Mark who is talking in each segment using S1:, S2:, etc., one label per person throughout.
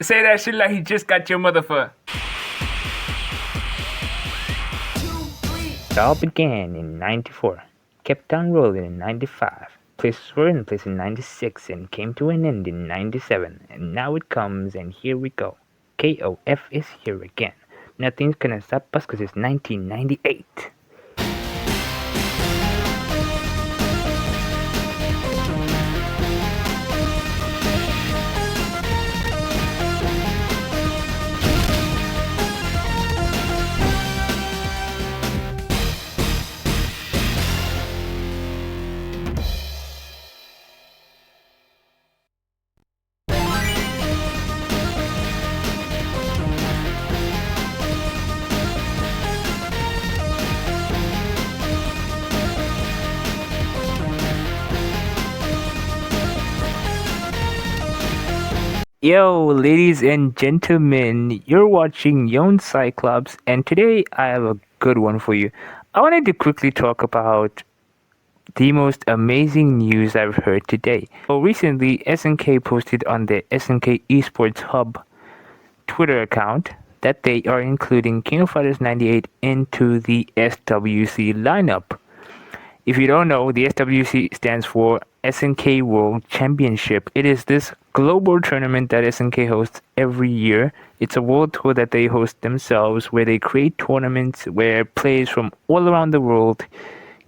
S1: Say that shit like he just got your motherfucker.
S2: It all began in 94, kept on rolling in 95, places were in place in 96 and came to an end in 97, and now it comes and here we go. KOF is here again. Nothing's gonna stop us cause it's 1998. Yo, ladies and gentlemen, you're watching Yon Cyclops, and today I have a good one for you. I wanted to quickly talk about the most amazing news I've heard today. So recently, SNK posted on their SNK Esports Hub Twitter account that they are including King of Fighters 98 into the SWC lineup. If you don't know, the SWC stands for SNK World Championship. It is this global tournament that SNK hosts every year. It's a world tour that they host themselves where they create tournaments where players from all around the world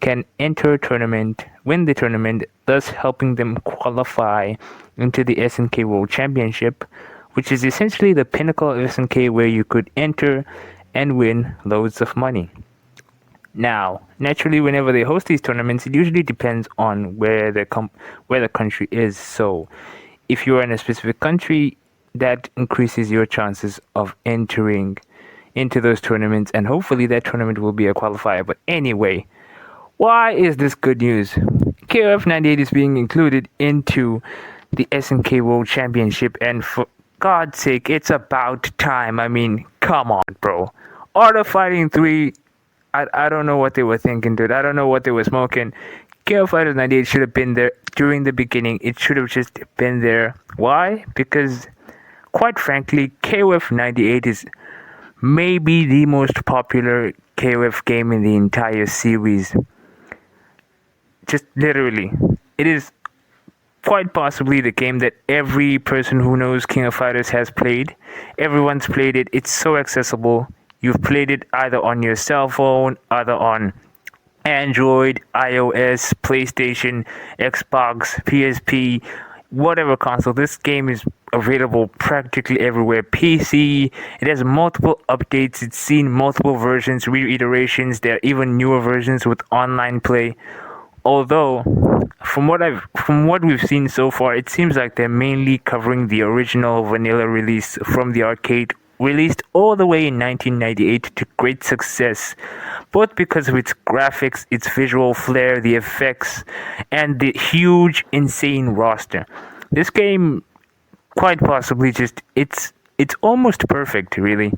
S2: can enter a tournament, win the tournament, thus helping them qualify into the SNK World Championship, which is essentially the pinnacle of SNK where you could enter and win loads of money. Now, naturally, whenever they host these tournaments, it usually depends on where the country is. So, if you are in a specific country, that increases your chances of entering into those tournaments, and hopefully that tournament will be a qualifier. But anyway, why is this good news? KOF98 is being included into the SNK World Championship, and for God's sake, it's about time. I mean, come on, bro. Art of Fighting 3... I don't know what they were thinking, dude. I don't know what they were smoking. KO Fighters 98 should have been there during the beginning. It should have just been there. Why? Because, quite frankly, KOF 98 is maybe the most popular KOF game in the entire series. Just literally. It is quite possibly the game that every person who knows King of Fighters has played. Everyone's played it. It's so accessible. You've played it either on your cell phone, either on Android, iOS, PlayStation, Xbox, PSP, whatever console. This game is available practically everywhere. PC, it has multiple updates. It's seen multiple versions, reiterations. There are even newer versions with online play. Although, from what we've seen so far, it seems like they're mainly covering the original vanilla release from the arcade, released all the way in 1998 to great success, both because of its graphics, its visual flair, the effects, and the huge, insane roster. This game, quite possibly, it's almost perfect, really.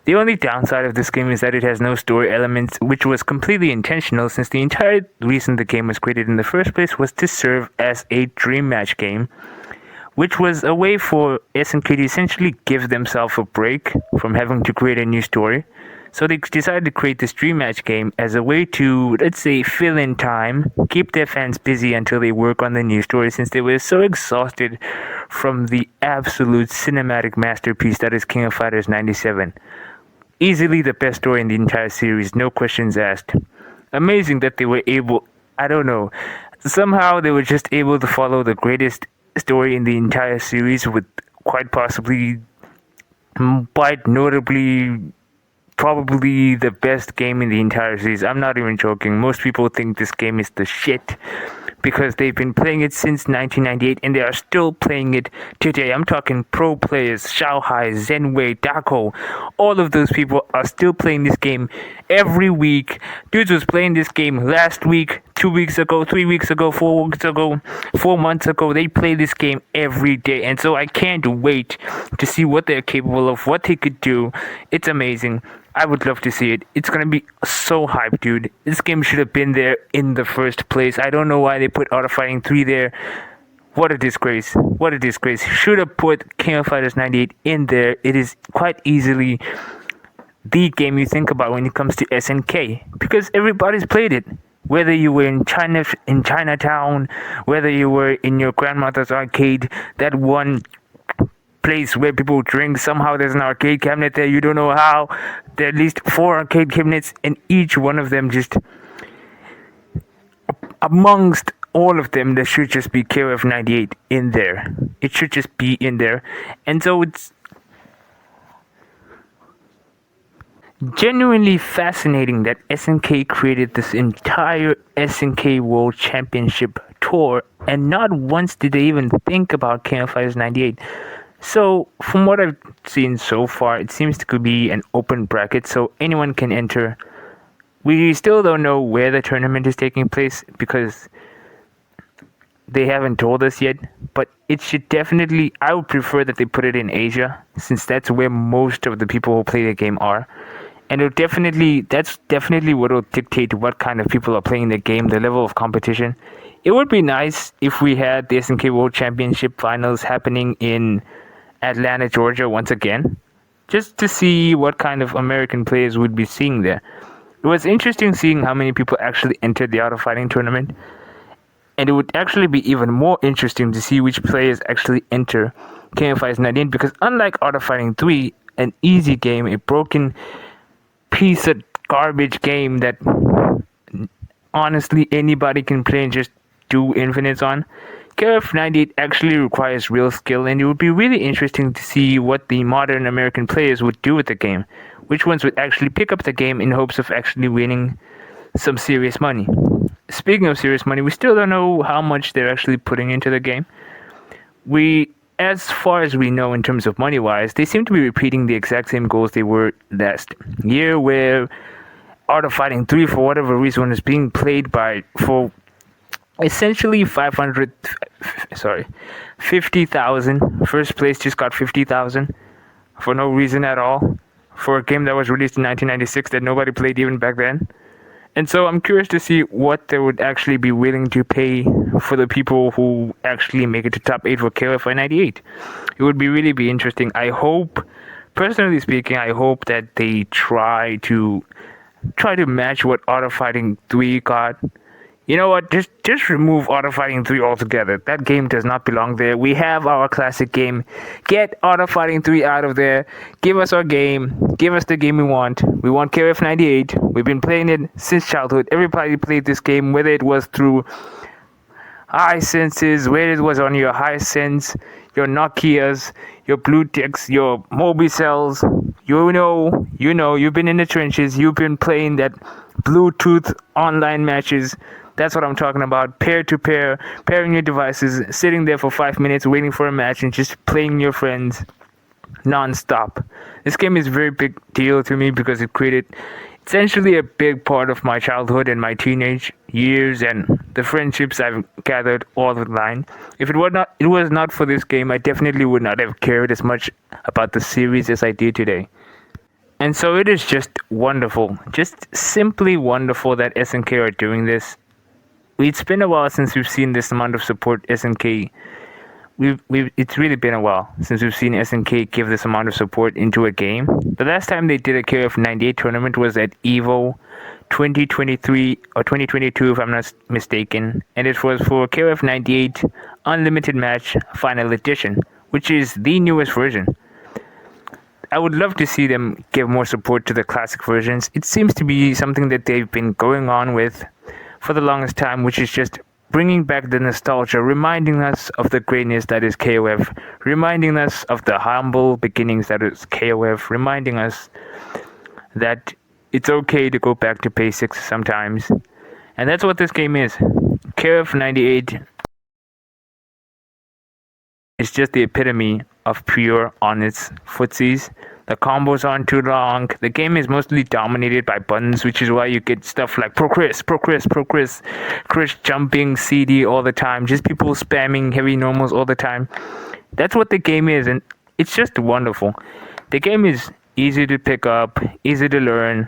S2: The only downside of this game is that it has no story elements, which was completely intentional since the entire reason the game was created in the first place was to serve as a dream match game, which was a way for SNK to essentially give themselves a break from having to create a new story. So they decided to create this dream match game as a way to, let's say, fill in time, keep their fans busy until they work on the new story, since they were so exhausted from the absolute cinematic masterpiece that is King of Fighters 97. Easily the best story in the entire series, no questions asked. Amazing that they were able, I don't know, somehow they were just able to follow the greatest story in the entire series with quite possibly, quite notably, probably the best game in the entire series. I'm not even joking. Most people think this game is the shit because they've been playing it since 1998 and they are still playing it today. I'm talking pro players, Xiaohai, Zenwei, Dako. All of those people are still playing this game every week. Dudes was playing this game last week, 2 weeks ago, 3 weeks ago, 4 weeks ago, 4 months ago. They play this game every day, and so I can't wait to see what they're capable of, what they could do. It's amazing. I would love to see it. It's gonna be so hyped, dude. This game should have been there in the first place. I don't know why they put Art of Fighting 3 there. What a disgrace. What a disgrace. Should have put King of Fighters 98 in there. It is quite easily the game you think about when it comes to SNK, because everybody's played it. Whether you were in Chinatown, whether you were in your grandmother's arcade, that one place where people drink, somehow there's an arcade cabinet there, you don't know how. There are at least 4 arcade cabinets, and each one of them, just amongst all of them, there should just be KOF98 in there. It should just be in there. And so it's genuinely fascinating that SNK created this entire SNK World Championship tour, and not once did they even think about KOF Fighters 98. So, from what I've seen so far, it seems to be an open bracket, so anyone can enter. We still don't know where the tournament is taking place because they haven't told us yet, but it should definitely, I would prefer that they put it in Asia, since that's where most of the people who play the game are. And that's definitely what will dictate what kind of people are playing the game, the level of competition. It would be nice if we had the SNK World Championship Finals happening in Atlanta, Georgia once again, just to see what kind of American players we'd be seeing there. It was interesting seeing how many people actually entered the Art of Fighting tournament, and it would actually be even more interesting to see which players actually enter King of Fighters 98, because unlike Art of Fighting 3, an easy game, a broken piece of garbage game that honestly anybody can play and just do infinites on, KOF98 actually requires real skill, and it would be really interesting to see what the modern American players would do with the game. Which ones would actually pick up the game in hopes of actually winning some serious money. Speaking of serious money, we still don't know how much they're actually putting into the game. As far as we know in terms of money-wise, they seem to be repeating the exact same goals they were last year, where Art of Fighting 3, for whatever reason, is being played for essentially 50,000. First place just got 50,000 for no reason at all, for a game that was released in 1996 that nobody played even back then. And so I'm curious to see what they would actually be willing to pay for the people who actually make it to top 8 for KOF98. It would really be interesting. I hope, personally speaking, that they try to match what Art of Fighting 3 got. You know what? Just remove Art of Fighting 3 altogether. That game does not belong there. We have our classic game. Get Art of Fighting 3 out of there. Give us our game. Give us the game we want. We want KOF98. We've been playing it since childhood. Everybody played this game, whether it was through iSenses, whether it was on your Hisense, your Nokias, your Bluetechs, your Mobicells. You know, you've been in the trenches. You've been playing that Bluetooth online matches. That's what I'm talking about. Peer-to-peer, pairing your devices, sitting there for 5 minutes, waiting for a match, and just playing your friends non-stop. This game is a very big deal to me because it created essentially a big part of my childhood and my teenage years and the friendships I've gathered all the line. If it was not for this game, I definitely would not have cared as much about the series as I do today. And so it is just wonderful, just simply wonderful that SNK are doing this. It's been a while since we've seen this amount of support SNK. It's really been a while since we've seen SNK give this amount of support into a game. The last time they did a KOF98 tournament was at EVO 2023 or 2022, if I'm not mistaken, and it was for KOF98 Unlimited Match Final Edition, which is the newest version. I would love to see them give more support to the classic versions. It seems to be something that they've been going on with for the longest time, which is just bringing back the nostalgia, reminding us of the greatness that is KOF, reminding us of the humble beginnings that is KOF, reminding us that it's okay to go back to basics sometimes. And that's what this game is. KOF98 is just the epitome of pure, honest footsies. The combos aren't too long. The game is mostly dominated by buttons, which is why you get stuff like Chris jumping CD all the time, just people spamming heavy normals all the time. That's what the game is, and it's just wonderful. The game is easy to pick up, easy to learn.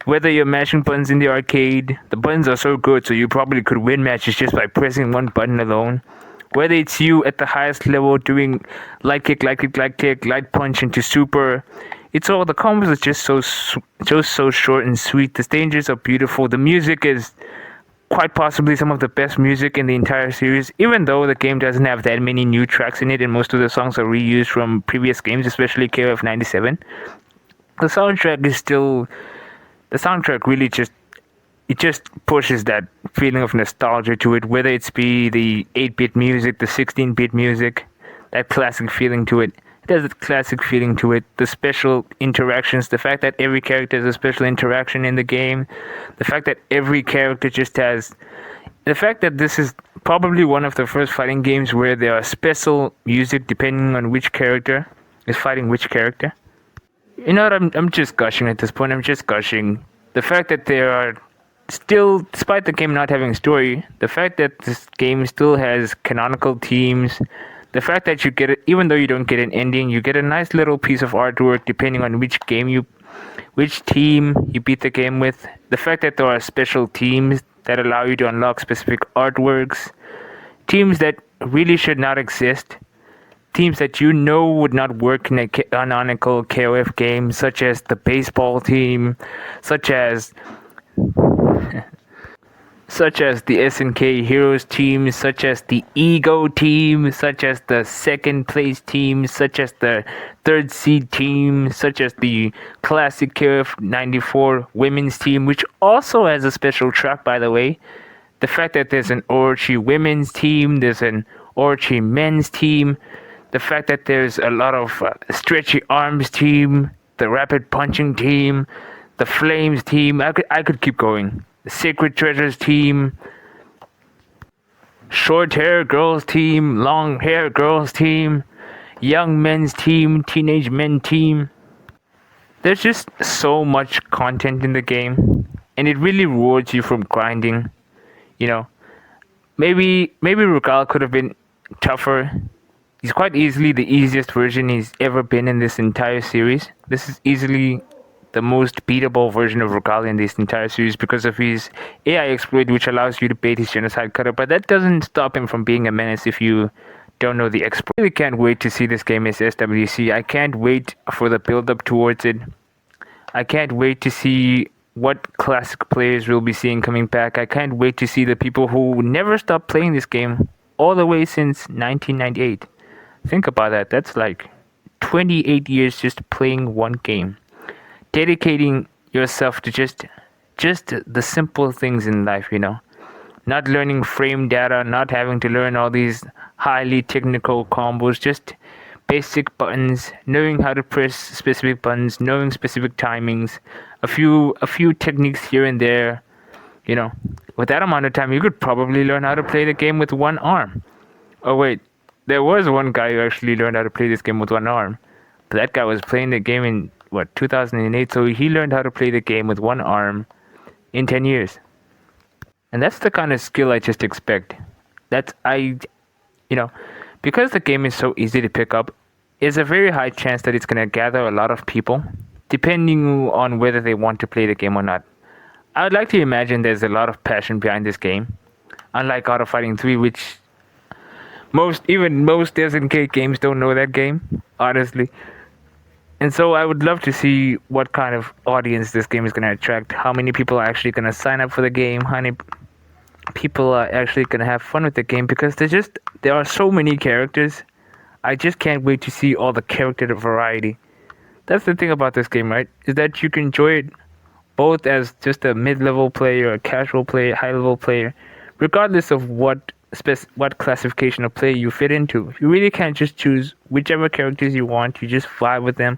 S2: Whether you're mashing buttons in the arcade, the buttons are so good, so you probably could win matches just by pressing one button alone. Whether it's you at the highest level doing light kick, light punch into super, it's all the combos are just so short and sweet. The stages are beautiful. The music is quite possibly some of the best music in the entire series, even though the game doesn't have that many new tracks in it and most of the songs are reused from previous games, especially KOF97. The soundtrack really just pushes that feeling of nostalgia to it, whether it's be the 8-bit music, the 16-bit music, that classic feeling to it. It has a classic feeling to it. The special interactions, the fact that every character has a special interaction in the game, the fact that every character just has... The fact that this is probably one of the first fighting games where there are special music depending on which character is fighting which character. You know what, I'm just gushing at this point. I'm just gushing. The fact that there are still, despite the game not having a story, the fact that this game still has canonical teams, the fact that you get it, even though you don't get an ending, you get a nice little piece of artwork depending on which team you beat the game with. The fact that there are special teams that allow you to unlock specific artworks, teams that really should not exist, teams that you know would not work in a canonical KOF game, such as the baseball team, such as the SNK Heroes team, such as the Ego team, such as the second place team, such as the third seed team, such as the classic KOF94 women's team, which also has a special track, by the way. The fact that there's an Orochi women's team, there's an Orochi men's team, the fact that there's a lot of stretchy arms team, the rapid punching team, the Flames team, I could keep going. The Sacred Treasures team, short hair girls team, long hair girls team, young men's team, teenage men team. There's just so much content in the game, and it really rewards you from grinding. You know, maybe Rugal could have been tougher. He's quite easily the easiest version he's ever been in this entire series. This is easily the most beatable version of Rugal in this entire series because of his AI exploit, which allows you to bait his genocide cutter, but that doesn't stop him from being a menace if you don't know the exploit. I really can't wait to see this game as SWC. I can't wait for the build-up towards it. I can't wait to see what classic players we'll be seeing coming back. I can't wait to see the people who never stopped playing this game all the way since 1998. Think about that. That's like 28 years just playing one game. Dedicating yourself to just the simple things in life, you know. Not learning frame data, not having to learn all these highly technical combos, just basic buttons, knowing how to press specific buttons, knowing specific timings, a few techniques here and there. You know, with that amount of time, you could probably learn how to play the game with one arm. Oh wait, there was one guy who actually learned how to play this game with one arm, but that guy was playing the game in 2008, so he learned how to play the game with one arm in 10 years. And that's the kind of skill I just expect. Because the game is so easy to pick up, there's a very high chance that it's going to gather a lot of people, depending on whether they want to play the game or not. I would like to imagine there's a lot of passion behind this game, unlike Art of Fighting 3, which most SNK games don't know that game, honestly. And so I would love to see what kind of audience this game is going to attract, how many people are actually going to sign up for the game, how many people are actually going to have fun with the game, because there are so many characters. I just can't wait to see all the character variety. That's the thing about this game, right? Is that you can enjoy it both as just a mid-level player, a casual player, high-level player, regardless of what classification of play you fit into. You really can't just choose whichever characters you want. You just vibe with them,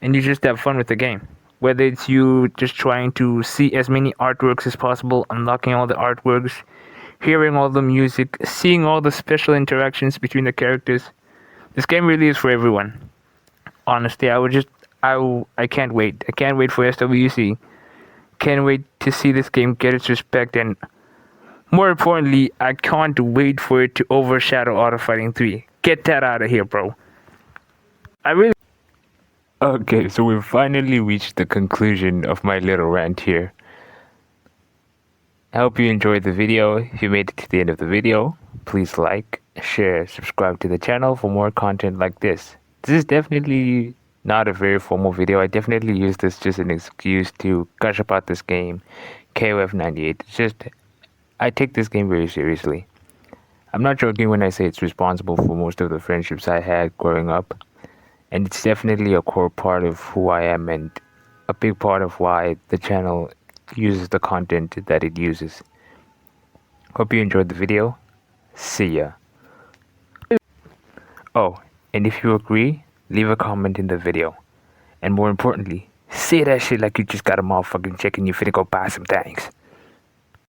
S2: and you just have fun with the game. Whether it's you just trying to see as many artworks as possible, unlocking all the artworks, hearing all the music, seeing all the special interactions between the characters. This game really is for everyone. Honestly, I can't wait. I can't wait for SWC. Can't wait to see this game get its respect, and more importantly, I can't wait for it to overshadow Art of Fighting 3. Get that out of here, bro. Okay, so we've finally reached the conclusion of my little rant here. I hope you enjoyed the video. If you made it to the end of the video, please like, share, subscribe to the channel for more content like this. This is definitely not a very formal video. I definitely use this just an excuse to gush about this game, KOF98. It's just, I take this game very seriously. I'm not joking when I say it's responsible for most of the friendships I had growing up. And it's definitely a core part of who I am and a big part of why the channel uses the content that it uses. Hope you enjoyed the video. See ya. Oh, and if you agree, leave a comment in the video. And more importantly, say that shit like you just got a motherfucking check and you finna go buy some things.